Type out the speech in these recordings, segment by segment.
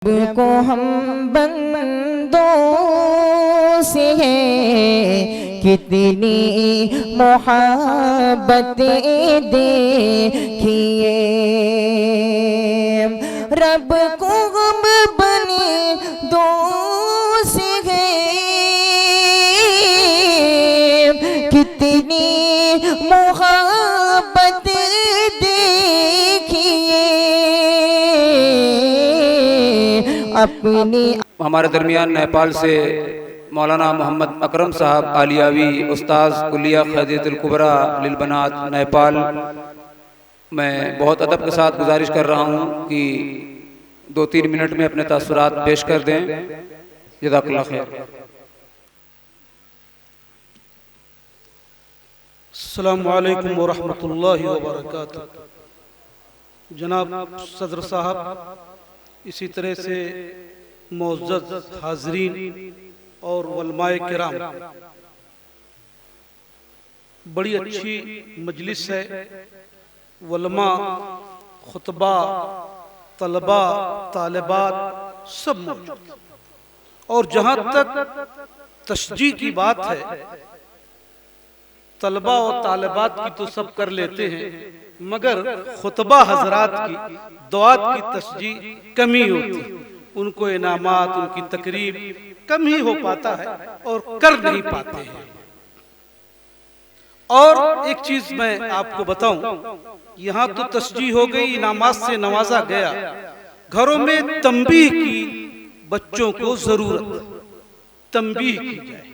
को हम बंदों से है कितनी मोहब्बतें देखिए। रब को हम बने दो से है कितनी मोहब्बत देखिए अपनी। हमारे दरमियान नेपाल से मौलाना मोहम्मद अकरम साहब आलियावी उस्ताद कुलिया खदीजतुल कुबरा लिलबनात नेपाल। मैं बहुत अदब के साथ गुजारिश कर रहा हूँ कि 2-3 मिनट में अपने तासुरात पेश कर दें। जज़ाकल्लाह खैर। अस्सलामु अलैकुम व रहमतुल्लाहि व बरकातुहू। जनाब सदर साहब, इसी तरह से मुअज़्ज़ज़ हाज़रीन और उलमाए किराम, बड़ी अच्छी मजलिस है। उलमा, खुतबा, तलबा, तालिबात सब मौजूद। और जहाँ तक तशजीह की बात है, तलबा और तालिबात की तो सब कर लेते हैं, मगर खुतबा हजरात की, दुआत की तशजीह कमी होती। उनको इनामात, उनकी तकरीब कम ही हो पाता है और कर नहीं पाते हैं। और एक चीज मैं आपको बताऊं, यहाँ तो तशजीह हो गई, इनामात से नवाजा गया। घरों में तंबीह की बच्चों को जरूरत, तंबीह की जाए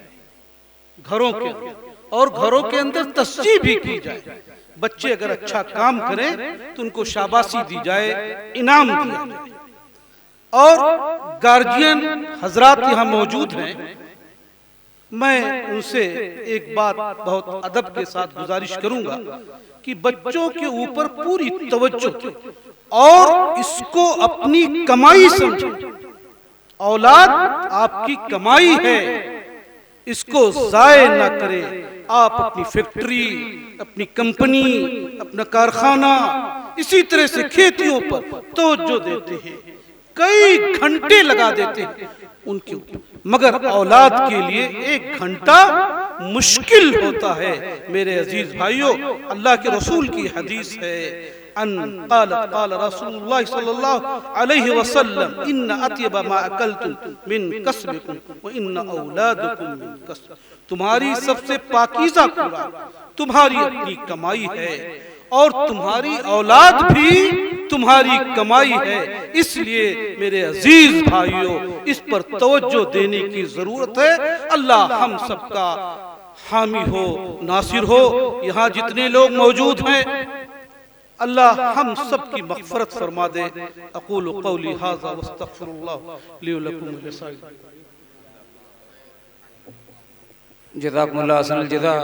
घरों के अंदर, और घरों के अंदर तशजीह भी की जाए। बच्चे अगर अच्छा काम करें तो उनको शाबाशी दी जाए, इनाम दिया जाए। और गार्जियन हजरात यहाँ मौजूद हैं, मैं उनसे एक बात बहुत अदब के साथ गुजारिश करूंगा कि बच्चों के ऊपर पूरी तवज्जो और इसको अपनी कमाई समझें। औलाद आपकी कमाई है, इसको जाये ना करें। आप अपनी फैक्ट्री, अपनी कंपनी, अपना कारखाना, इसी तरह से खेतियों पर तवज्जो देते हैं, कई घंटे लगा देते हैं उनके ऊपर, मगर औलाद के लिए 1 घंटा मुश्किल होता है। मेरे अजीज भाइयों, अल्लाह के रसूल की हदीस है, अन क़ाल रसूलुल्लाह सल्लल्लाहु अलैहि वसल्लम इन्न अत्यब मा अकलतुम मिन कसबिकुम व इन्न औलादकुम मिन कसब। तुम्हारी सबसे पाकीज़ा खुराक तुम्हारी अपनी कमाई है, और तुम्हारी औलाद भी तुम्हारी कमाई है। इसलिए मेरे अजीज भाइयों, इस पर तवज्जो देने की जरूरत है। अल्लाह हम सबका हामी हो, नासिर हो। यहाँ जितने लोग मौजूद हैं, अल्लाह हम सब की मग़फ़िरत फरमा दे। अक़ूलु क़ौली हाज़ा व अस्तग़फ़िरुल्लाह ली व लकुम व लिसाइरिल। जज़ाकुमुल्लाह अहसनल जज़ा।